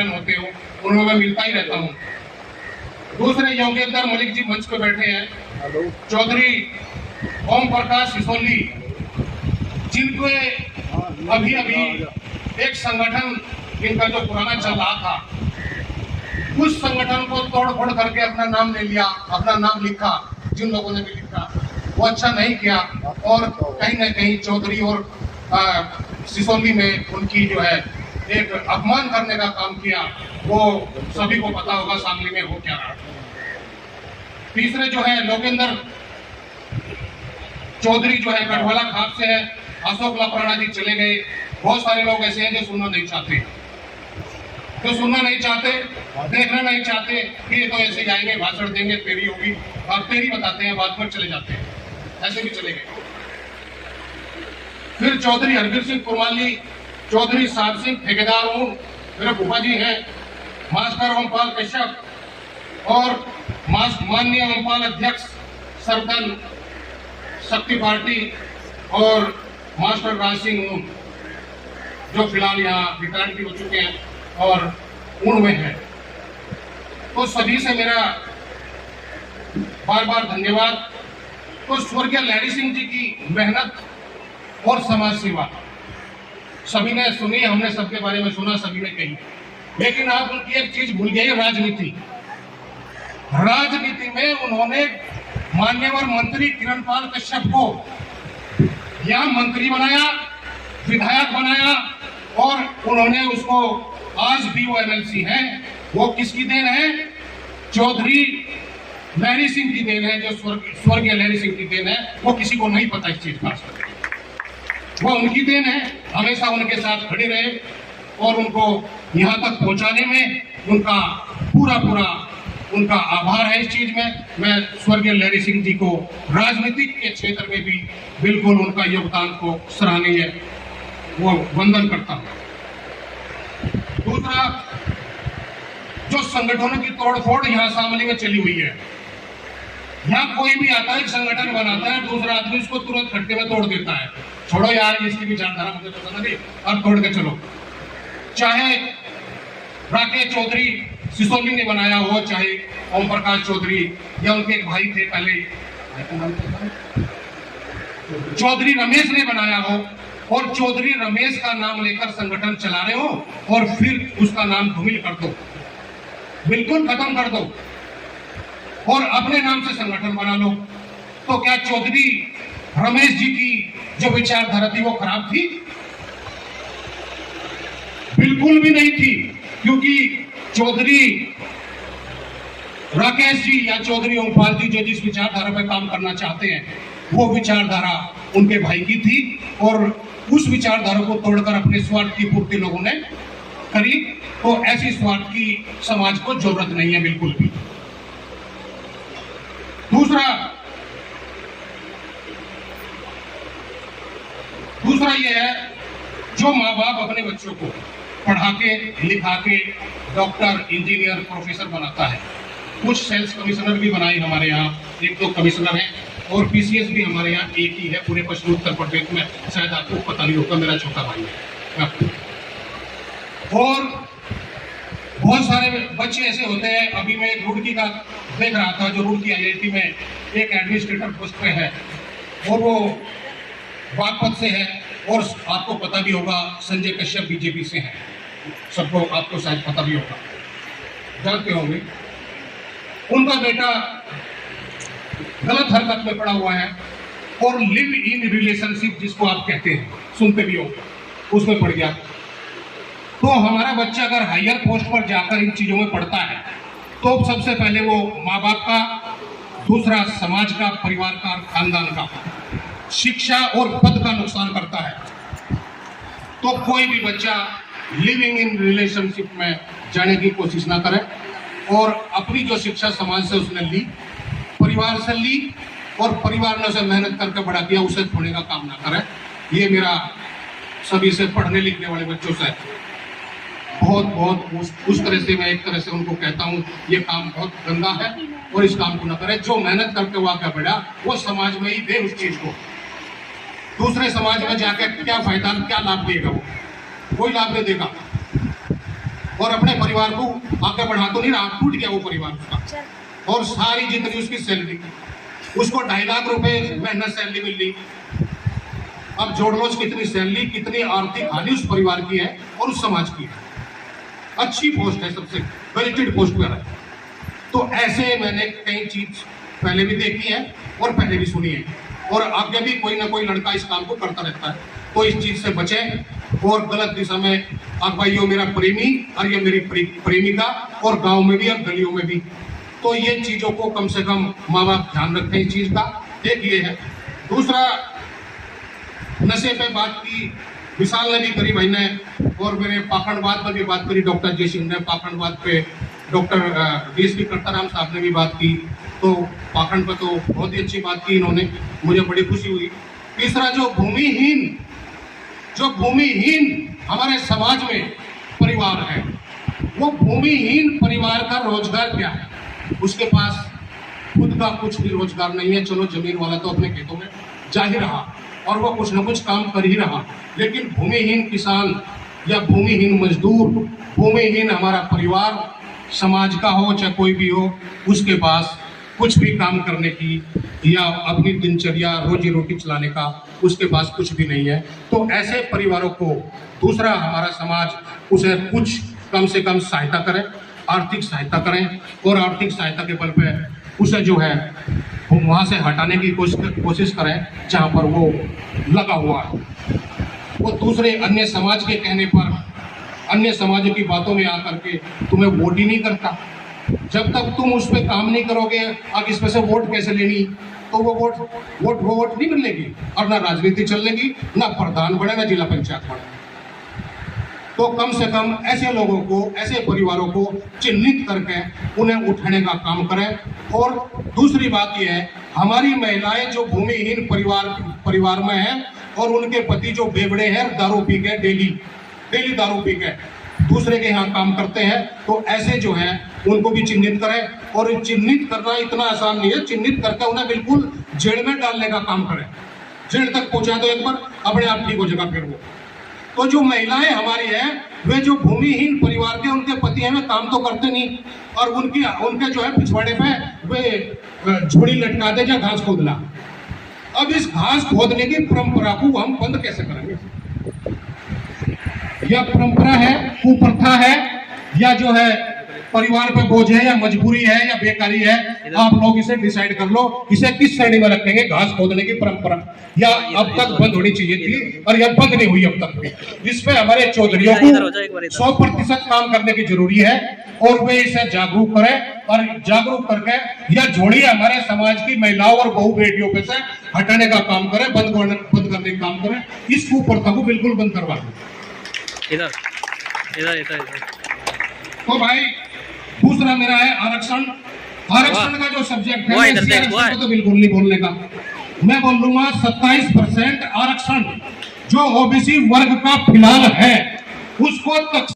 सम्मेलन होते हो उनमें मैं मिलता ही रहता हूँ। दूसरे योगेंद्र मलिक जी मंच पे बैठे हैं, चौधरी ओम प्रकाश सिसोली, जिनके अभी अभी एक संगठन इनका जो पुराना चल रहा था, उस संगठन को तोड़ फोड़ करके अपना नाम ले लिया, अपना नाम लिखा, जिन लोगों ने भी लिखा वो अच्छा नहीं किया, और कहीं ना कहीं चौधरी और सिसोली में उनकी जो है एक अपमान करने का काम किया। वो सभी को पता होगा शामली में हो क्या रहा। तीसरे जो है लोकेंद्र चौधरी जो है कटवाला खाप से है, अशोक लापराणा जी चले गए। बहुत सारे लोग ऐसे हैं जो सुनना नहीं चाहते, देखना नहीं चाहते कि ये तो ऐसे जाएंगे, भाषण देंगे, तेरी होगी और तेरी बताते हैं, बाद में चले जाते हैं, ऐसे भी चले गए। फिर चौधरी हरबीर सिंह कुरमाली, चौधरी साहब सिंह ठेकेदार हूँ, मेरे फूफा जी हैं, मास्टर ओमपाल कश्यप और माननीय ओमपाल अध्यक्ष सरदल शक्ति पार्टी और मास्टर राज सिंह ऊन, जो फिलहाल यहाँ रिटायर्ड भी हो चुके हैं और ऊन में है। तो सभी से मेरा बार बार धन्यवाद। तो स्वर्गीय लहरी सिंह जी की मेहनत और समाज सेवा सभी ने सुनी, हमने सबके बारे में सुना, सभी ने कही, लेकिन आप उनकी एक चीज भूल गए, राजनीति। राजनीति में उन्होंने मान्यवर मंत्री किरणपाल कश्यप को यहाँ मंत्री बनाया, विधायक बनाया, और उन्होंने उसको आज भी वो एमएलसी है। वो किसकी देन है? चौधरी लहरी सिंह की देन है, जो स्वर्गीय लहरी सिंह की देन है। वो किसी को नहीं पता इस चीज का, वो उनकी देन है। हमेशा उनके साथ खड़े रहे और उनको यहाँ तक पहुंचाने में उनका पूरा उनका आभार है। इस चीज में मैं स्वर्गीय लहरी सिंह जी को राजनीतिक के क्षेत्र में भी बिल्कुल उनका योगदान को सराहनीय वो वंदन करता हूँ। दूसरा, जो संगठनों की तोड़फोड़ यहाँ शामली में चली हुई है, यहाँ कोई भी आता है, एक संगठन बनाता है, दूसरा आदमी उसको तुरंत खट्टे में तोड़ देता है। छोड़ो यार, इसकी विचारधारा मुझे पसंद नहीं, अब तोड़ के चलो। चाहे राकेश चौधरी सिसोली ने बनाया हो, चाहे ओम प्रकाश चौधरी या उनके एक भाई थे पहले चौधरी रमेश ने बनाया हो, और चौधरी रमेश का नाम लेकर संगठन चला रहे हो और फिर उसका नाम धूमिल कर दो, बिल्कुल खत्म कर दो और अपने नाम से संगठन बना लो। तो क्या चौधरी रमेश जी की जो विचारधारा थी वो खराब थी? बिल्कुल भी नहीं थी, क्योंकि चौधरी राकेश जी या चौधरी ओमपाल जी जो जिस विचारधारा पर काम करना चाहते हैं, वो विचारधारा उनके भाई की थी, और उस विचारधारा को तोड़कर अपने स्वार्थ की पूर्ति लोगों ने करी। तो ऐसी स्वार्थ की समाज को जरूरत नहीं है बिल्कुल भी। दूसरा ये है, जो माँ बाप अपने बच्चों को पढ़ा के लिखा के डॉक्टर, इंजीनियर, प्रोफेसर बनाता है। कुछ सेल्स कमिश्नर भी बनाए हमारे यहाँ, एक दो कमिश्नर हैं, और पीसीएस भी हमारे यहाँ एक ही है पूरे पश्चिमी उत्तर प्रदेश में, शायद आपको पता नहीं होगा, मेरा छोटा भाई है। और बहुत सारे बच्चे ऐसे होते हैं, अभी मैं एक रुड़की का देख रहा था, जो रुड़की आईआईटी में एक एडमिनिस्ट्रेटर पोस्ट पे है, और वो बागपत से है, और आपको पता भी होगा संजय कश्यप बीजेपी से है, सबको आपको शायद पता भी होगा, जानते होंगे। उनका बेटा गलत हरकत में पड़ा हुआ है और लिव इन रिलेशनशिप जिसको आप कहते हैं, सुनते भी होंगे, उसमें पड़ गया। तो हमारा बच्चा अगर हायर पोस्ट पर जाकर इन चीजों में पढ़ता है, तो सबसे पहले वो माँ बाप का, दूसरा समाज का, परिवार का, खानदान का, शिक्षा और पद का नुकसान करता है। तो कोई भी बच्चा लिविंग इन रिलेशनशिप में जाने की कोशिश ना करे, और अपनी जो शिक्षा समाज से उसने ली, परिवार से ली, और परिवार ने उसे मेहनत करके बड़ा किया, उसे छोड़ने का काम ना करे। ये मेरा सभी से पढ़ने लिखने वाले बच्चों से बहुत उस तरह से मैं एक तरह से उनको कहता हूँ, ये काम बहुत गंदा है और इस काम को न करे। जो मेहनत करके वो आगे बढ़ा, वो समाज में ही दे उस चीज को। दूसरे समाज में जाकर क्या फायदा, क्या लाभ देगा? वो कोई लाभ नहीं देगा। और अपने परिवार को आगे बढ़ा तो नहीं रहा, टूट गया वो परिवार का। और सारी जितनी उसकी सैलरी, उसको 2.5 लाख रुपए महीना सैलरी मिल रही। अब जोड़ लो कितनी सैलरी, कितनी आर्थिक हानि उस परिवार की है और उस समाज की है। अच्छी पोस्ट है, सबसे वेलिटेड पोस्ट पर है। तो ऐसे मैंने कई चीज पहले भी देखी है और पहले भी सुनी है, और आगे भी कोई ना कोई लड़का इस काम को करता रहता है। तो इस चीज से बचें और गलत दिशा में अब भाई यो मेरा प्रेमी और ये मेरी प्रेमिका, और गांव में भी और गलियों में भी। तो ये चीजों को कम से कम माँ बाप ध्यान रखें इस चीज का। एक ये है। दूसरा, नशे पे बात की विशाल ने भी करी भाई ने, और मैंने पाखंडवाद पर भी बात करी, डॉक्टर जय सिंह ने पाखंडवाद पे, डॉक्टर DSP कट्टाराम साहब ने भी बात की। तो पाखंड पर तो बहुत ही अच्छी बात की इन्होंने, मुझे बड़ी खुशी हुई। तीसरा, जो भूमिहीन हमारे समाज में परिवार है, वो भूमिहीन परिवार का रोजगार क्या है? उसके पास खुद का कुछ भी रोजगार नहीं है। चलो जमीन वाला तो अपने खेतों में जा ही रहा और वो कुछ न कुछ काम कर ही रहा, लेकिन भूमिहीन किसान या भूमिहीन मजदूर, भूमिहीन हमारा परिवार समाज का हो चाहे कोई भी हो, उसके पास कुछ भी काम करने की या अपनी दिनचर्या रोजी रोटी चलाने का उसके पास कुछ भी नहीं है। तो ऐसे परिवारों को दूसरा हमारा समाज उसे कुछ कम से कम सहायता करे, आर्थिक सहायता करें, और आर्थिक सहायता के बल पे उसे जो है वहाँ से हटाने की कोशिश करें जहाँ पर वो लगा हुआ है। वो दूसरे अन्य समाज के कहने पर, अन्य समाजों की बातों में आकर के तुम्हें वोट ही नहीं करता। जब तक तुम उस पर काम नहीं करोगे, अब इस पे से वोट कैसे लेनी? तो वो वोट नहीं मिलेगी, और ना राजनीति चलेगी, ना प्रधान बने, ना जिला पंचायत बने। तो कम से कम ऐसे लोगों को, ऐसे परिवारों को चिन्हित करके उन्हें उठाने का काम करें। और दूसरी बात यह है, हमारी महिलाएं जो भूमिहीन परिवार में हैं और उनके पति जो बेवड़े हैं, दारू पी के डेली दारू पी के दूसरे के यहाँ काम करते हैं, तो ऐसे जो हैं उनको भी चिन्हित करें। और चिन्हित करना इतना आसान नहीं है, चिन्हित करके उन्हें बिल्कुल जेल में डालने का काम करें। जेल तक पहुंचा दो एक बार, अपने आप ठीक हो जाएगा फिर वो। तो जो महिलाएं हमारी हैं, वे जो भूमिहीन परिवार के उनके पति हैं, वे काम तो करते नहीं, और उनके जो है पिछवाड़े पे वे झोड़ी लटका दे या घास खोद ला। अब इस घास खोदने की परंपरा को हम बंद कैसे करेंगे? या परंपरा है, कुप्रथा है, या जो है परिवार पे बोझ है, या मजबूरी है, या बेकारी है? आप लोग इसे डिसाइड कर लो, इसे किस श्रेणी में रखेंगे? घास खोदने की परंपरा, या अब तक बंद होनी चाहिए थी और यह बंद नहीं हुई अब तक भी। इसमें हमारे चौधरियों को 100% काम करने की जरूरी है, और वे इसे जागरूक करें, और जागरूक करके यह झोड़ी हमारे समाज की महिलाओं और बहु बेटियों पे से हटाने का काम करें, बंद करने का काम करें। इस कुप्रथा को बिल्कुल बंद करवा दें। इधर तो भाई दूसरा मेरा है आरक्षण। आरक्षण का जो सब्जेक्ट है, आरक्षण तो बिल्कुल नहीं बोलने का। मैं बोल लूंगा 27% आरक्षण जो OBC वर्ग का फिलहाल है, उसको तक